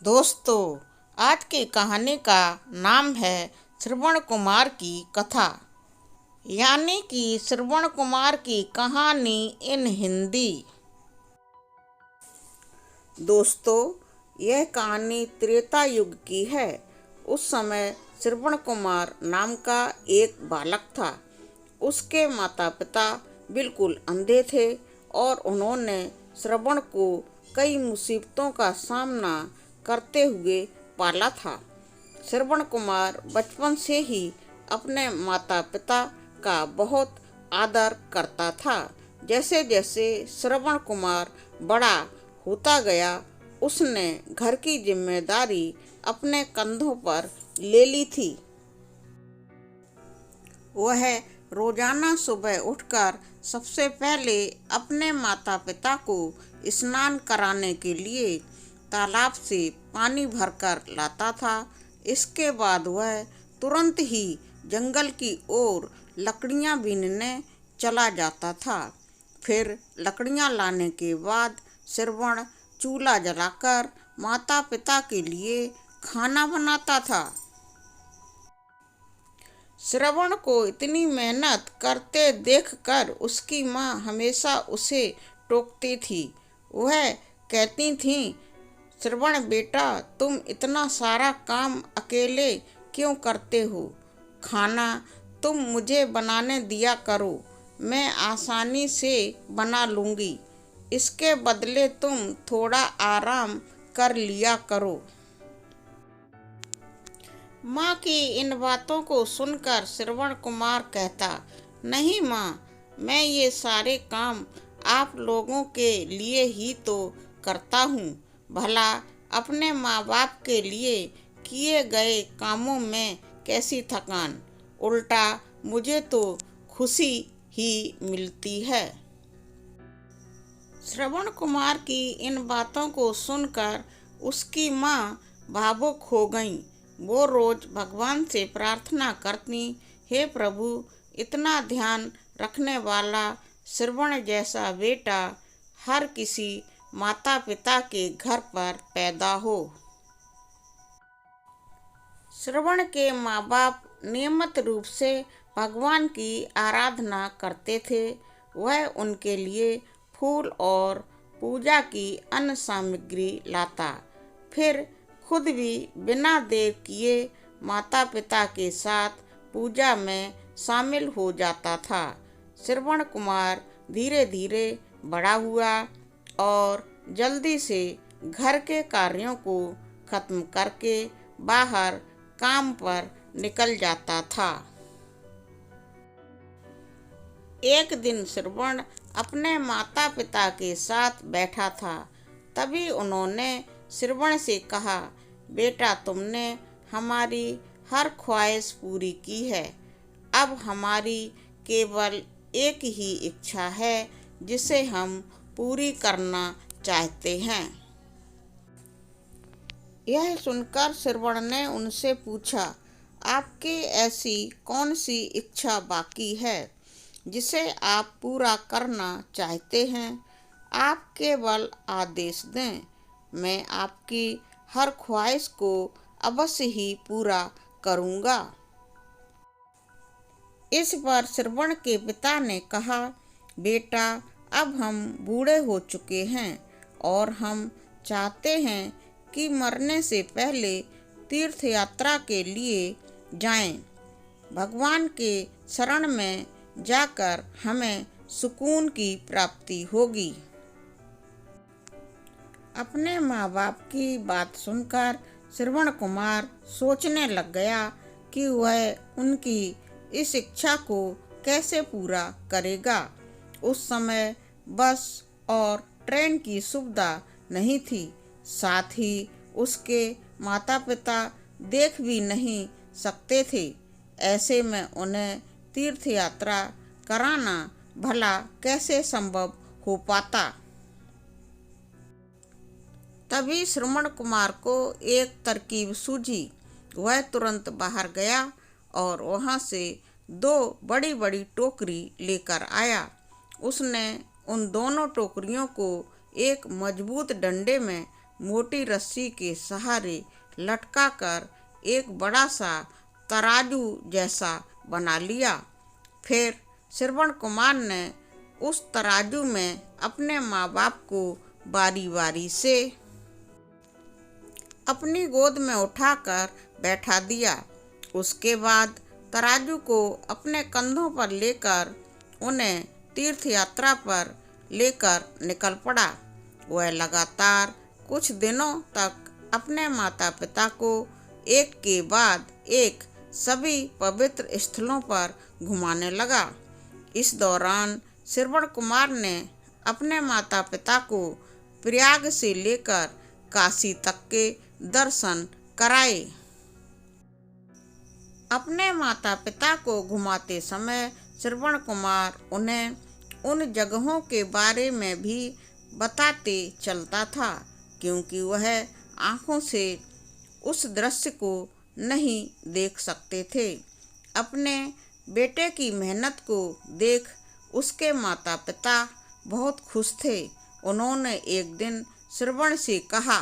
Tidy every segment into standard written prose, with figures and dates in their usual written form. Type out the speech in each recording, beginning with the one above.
दोस्तों, आज की कहानी का नाम है श्रवण कुमार की कथा, यानी कि श्रवण कुमार की कहानी इन हिंदी। दोस्तों, यह कहानी त्रेता युग की है। उस समय श्रवण कुमार नाम का एक बालक था। उसके माता पिता बिल्कुल अंधे थे और उन्होंने श्रवण को कई मुसीबतों का सामना करते हुए पाला था। श्रवण कुमार बचपन से ही अपने माता पिता का बहुत आदर करता था। जैसे जैसे श्रवण कुमार बड़ा होता गया, उसने घर की जिम्मेदारी अपने कंधों पर ले ली थी। वह रोजाना सुबह उठकर सबसे पहले अपने माता पिता को स्नान कराने के लिए तालाब से पानी भरकर लाता था। इसके बाद वह तुरंत ही जंगल की ओर लकड़ियां बीनने चला जाता था। फिर लकड़ियां लाने के बाद श्रवण चूल्हा जलाकर माता पिता के लिए खाना बनाता था। श्रवण को इतनी मेहनत करते देखकर उसकी माँ हमेशा उसे टोकती थी। वह कहती थी, श्रवण बेटा, तुम इतना सारा काम अकेले क्यों करते हो? खाना तुम मुझे बनाने दिया करो, मैं आसानी से बना लूँगी। इसके बदले तुम थोड़ा आराम कर लिया करो। माँ की इन बातों को सुनकर श्रवण कुमार कहता, नहीं माँ, मैं ये सारे काम आप लोगों के लिए ही तो करता हूँ। भला अपने माँ बाप के लिए किए गए कामों में कैसी थकान, उल्टा मुझे तो खुशी ही मिलती है। श्रवण कुमार की इन बातों को सुनकर उसकी माँ भावुक हो गई। वो रोज भगवान से प्रार्थना करती, हे प्रभु, इतना ध्यान रखने वाला श्रवण जैसा बेटा हर किसी माता पिता के घर पर पैदा हो। श्रवण के माँ बाप नियमित रूप से भगवान की आराधना करते थे। वह उनके लिए फूल और पूजा की अन्य सामग्री लाता, फिर खुद भी बिना देर किए माता पिता के साथ पूजा में शामिल हो जाता था। श्रवण कुमार धीरे धीरे बड़ा हुआ और जल्दी से घर के कार्यों को खत्म करके बाहर काम पर निकल जाता था। एक दिन श्रवण अपने माता पिता के साथ बैठा था। तभी उन्होंने श्रवण से कहा, बेटा, तुमने हमारी हर ख्वाहिश पूरी की है। अब हमारी केवल एक ही इच्छा है जिसे हम पूरी करना चाहते हैं। यह सुनकर श्रवण ने उनसे पूछा, आपकी ऐसी कौन सी इच्छा बाकी है जिसे आप पूरा करना चाहते हैं? आप केवल आदेश दें, मैं आपकी हर ख्वाहिश को अवश्य ही पूरा करूँगा। इस पर श्रवण के पिता ने कहा, बेटा, अब हम बूढ़े हो चुके हैं और हम चाहते हैं कि मरने से पहले तीर्थ यात्रा के लिए जाएं। भगवान के शरण में जाकर हमें सुकून की प्राप्ति होगी। अपने माँ बाप की बात सुनकर श्रवण कुमार सोचने लग गया कि वह उनकी इस इच्छा को कैसे पूरा करेगा। उस समय बस और ट्रेन की सुविधा नहीं थी, साथ ही उसके माता पिता देख भी नहीं सकते थे। ऐसे में उन्हें तीर्थ यात्रा कराना भला कैसे संभव हो पाता। तभी श्रवण कुमार को एक तरकीब सूझी। वह तुरंत बाहर गया और वहां से 2 बड़ी बड़ी टोकरी लेकर आया। उसने उन दोनों टोकरियों को एक मजबूत डंडे में मोटी रस्सी के सहारे लटकाकर एक बड़ा सा तराजू जैसा बना लिया। फिर श्रवण कुमार ने उस तराजू में अपने माँ बाप को बारी बारी से अपनी गोद में उठाकर बैठा दिया। उसके बाद तराजू को अपने कंधों पर लेकर उन्हें तीर्थ यात्रा पर लेकर निकल पड़ा। वह लगातार कुछ दिनों तक अपने माता पिता को एक के बाद एक सभी पवित्र स्थलों पर घुमाने लगा। इस दौरान श्रवण कुमार ने अपने माता पिता को प्रयाग से लेकर काशी तक के दर्शन कराए। अपने माता पिता को घुमाते समय श्रवण कुमार उन्हें उन जगहों के बारे में भी बताते चलता था, क्योंकि वह आँखों से उस दृश्य को नहीं देख सकते थे। अपने बेटे की मेहनत को देख उसके माता पिता बहुत खुश थे। उन्होंने एक दिन श्रवण से कहा,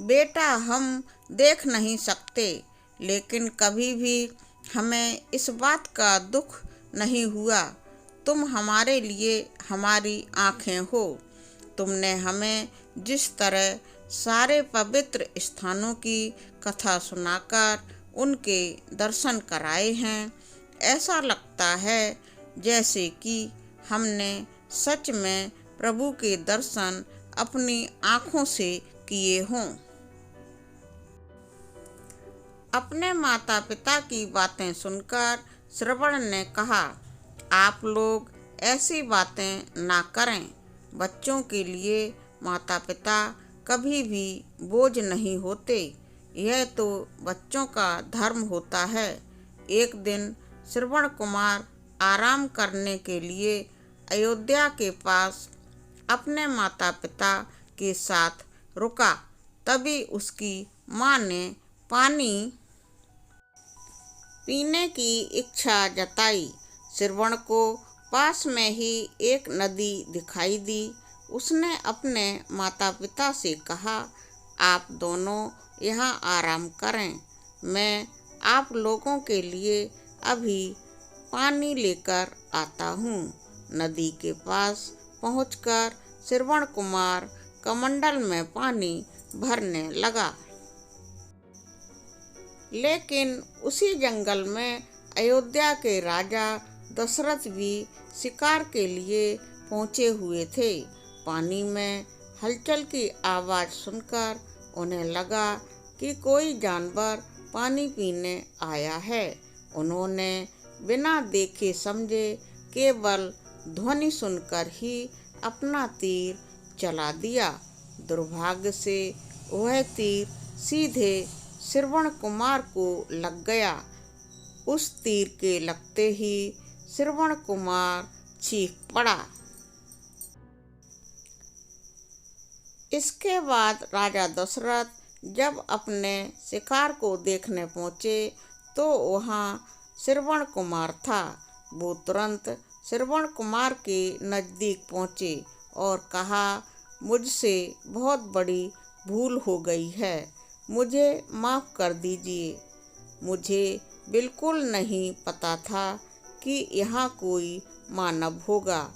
बेटा, हम देख नहीं सकते, लेकिन कभी भी हमें इस बात का दुख नहीं हुआ। तुम हमारे लिए हमारी आँखें हो। तुमने हमें जिस तरह सारे पवित्र स्थानों की कथा सुनाकर उनके दर्शन कराए हैं, ऐसा लगता है जैसे कि हमने सच में प्रभु के दर्शन अपनी आँखों से किए हों। अपने माता पिता की बातें सुनकर श्रवण ने कहा, आप लोग ऐसी बातें ना करें। बच्चों के लिए माता पिता कभी भी बोझ नहीं होते। यह तो बच्चों का धर्म होता है। एक दिन श्रवण कुमार आराम करने के लिए अयोध्या के पास अपने माता पिता के साथ रुका। तभी उसकी माँ ने पानी पीने की इच्छा जताई। श्रवण को पास में ही एक नदी दिखाई दी। उसने अपने माता पिता से कहा, आप दोनों यहाँ आराम करें, मैं आप लोगों के लिए अभी पानी लेकर आता हूँ। नदी के पास पहुँचकर श्रवण कुमार कमंडल में पानी भरने लगा। लेकिन उसी जंगल में अयोध्या के राजा दशरथ भी शिकार के लिए पहुँचे हुए थे। पानी में हलचल की आवाज़ सुनकर उन्हें लगा कि कोई जानवर पानी पीने आया है। उन्होंने बिना देखे समझे केवल ध्वनि सुनकर ही अपना तीर चला दिया। दुर्भाग्य से वह तीर सीधे श्रवण कुमार को लग गया। उस तीर के लगते ही श्रवण कुमार चीख पड़ा। इसके बाद राजा दशरथ जब अपने शिकार को देखने पहुँचे तो वहाँ श्रवण कुमार था। वो तुरंत श्रवण कुमार के नज़दीक पहुँचे और कहा, मुझसे बहुत बड़ी भूल हो गई है, मुझे माफ़ कर दीजिए। मुझे बिल्कुल नहीं पता था कि यहाँ कोई मानव होगा।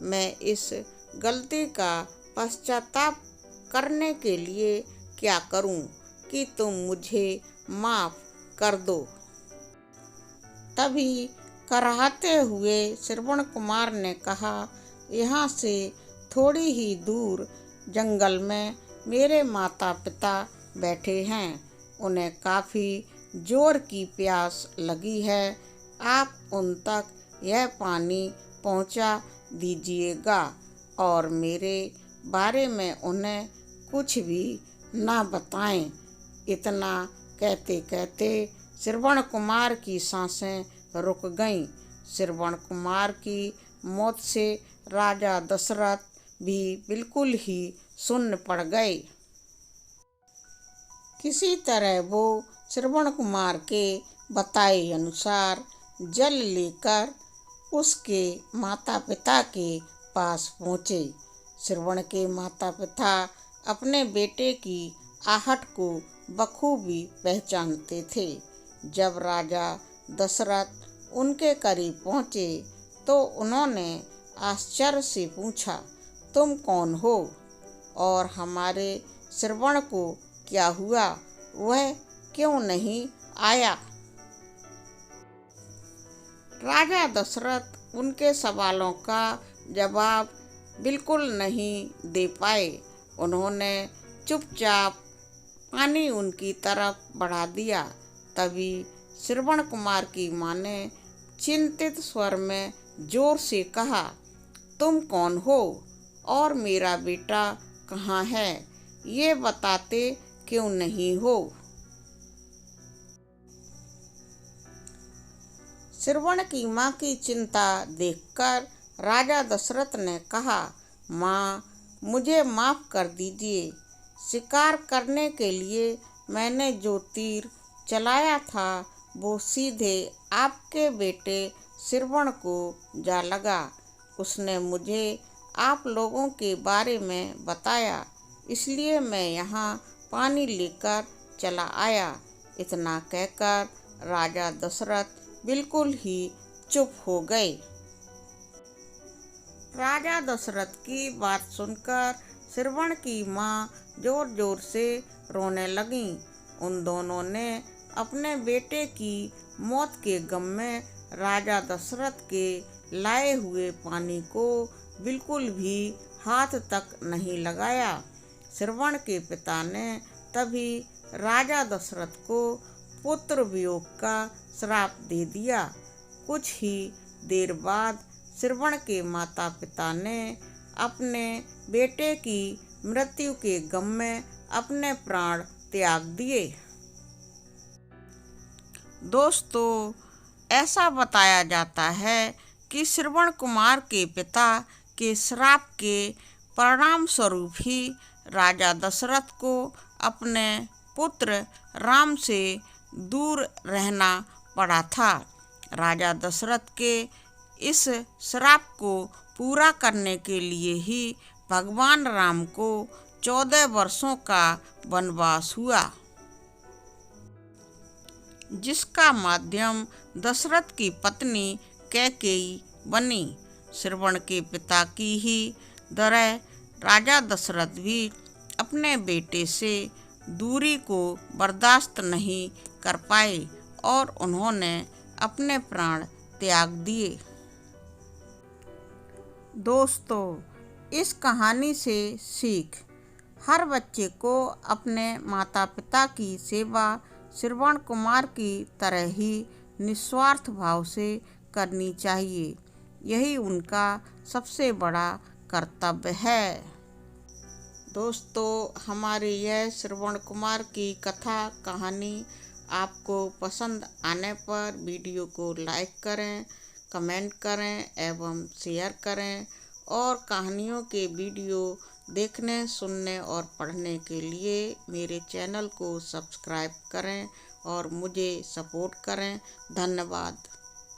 मैं इस गलती का पश्चाताप करने के लिए क्या करूं कि तुम मुझे माफ़ कर दो। तभी कराहते हुए श्रवण कुमार ने कहा, यहाँ से थोड़ी ही दूर जंगल में मेरे माता पिता बैठे हैं। उन्हें काफ़ी जोर की प्यास लगी है। आप उन तक यह पानी पहुंचा दीजिएगा और मेरे बारे में उन्हें कुछ भी ना बताएं। इतना कहते कहते श्रवण कुमार की सांसें रुक गईं। श्रवण कुमार की मौत से राजा दशरथ भी बिल्कुल ही सुन्न पड़ गए। किसी तरह वो श्रवण कुमार के बताए अनुसार जल लेकर उसके माता पिता के पास पहुँचे। श्रवण के माता पिता अपने बेटे की आहट को बखूबी पहचानते थे। जब राजा दशरथ उनके करीब पहुँचे तो उन्होंने आश्चर्य से पूछा, तुम कौन हो और हमारे श्रवण को क्या हुआ, वह क्यों नहीं आया? राजा दशरथ उनके सवालों का जवाब बिल्कुल नहीं दे पाए। उन्होंने चुपचाप पानी उनकी तरफ बढ़ा दिया। तभी श्रवण कुमार की माँ ने चिंतित स्वर में जोर से कहा, तुम कौन हो और मेरा बेटा कहाँ है, ये बताते क्यों नहीं हो? श्रवण की माँ की चिंता देखकर राजा दशरथ ने कहा, माँ, मुझे माफ़ कर दीजिए। शिकार करने के लिए मैंने जो तीर चलाया था वो सीधे आपके बेटे श्रवण को जा लगा। उसने मुझे आप लोगों के बारे में बताया, इसलिए मैं यहाँ पानी लेकर चला आया। इतना कहकर राजा दशरथ बिल्कुल ही चुप हो गए। राजा दशरथ की बात सुनकर श्रवण की माँ जोर जोर से रोने लगीं। उन दोनों ने अपने बेटे की मौत के गम में राजा दशरथ के लाए हुए पानी को बिल्कुल भी हाथ तक नहीं लगाया। श्रवण के पिता ने तभी राजा दशरथ को पुत्र वियोग का श्राप दे दिया। कुछ ही देर बाद श्रवण के माता पिता ने अपने बेटे की मृत्यु के गम में अपने प्राण त्याग दिए। दोस्तों, ऐसा बताया जाता है कि श्रवण कुमार के पिता के श्राप के परिणाम स्वरूप ही राजा दशरथ को अपने पुत्र राम से दूर रहना पड़ा था। राजा दशरथ के इस श्राप को पूरा करने के लिए ही भगवान राम को 14 वर्षों का वनवास हुआ, जिसका माध्यम दशरथ की पत्नी कैकेयी बनी। श्रवण के पिता की ही तरह राजा दशरथ भी अपने बेटे से दूरी को बर्दाश्त नहीं कर पाए और उन्होंने अपने प्राण त्याग दिए। दोस्तों, इस कहानी से सीख, हर बच्चे को अपने माता पिता की सेवा श्रवण कुमार की तरह ही निस्वार्थ भाव से करनी चाहिए। यही उनका सबसे बड़ा कर्तव्य है। दोस्तों, हमारी यह श्रवण कुमार की कथा कहानी आपको पसंद आने पर वीडियो को लाइक करें, कमेंट करें एवं शेयर करें और कहानियों के वीडियो देखने, सुनने और पढ़ने के लिए मेरे चैनल को सब्सक्राइब करें और मुझे सपोर्ट करें। धन्यवाद।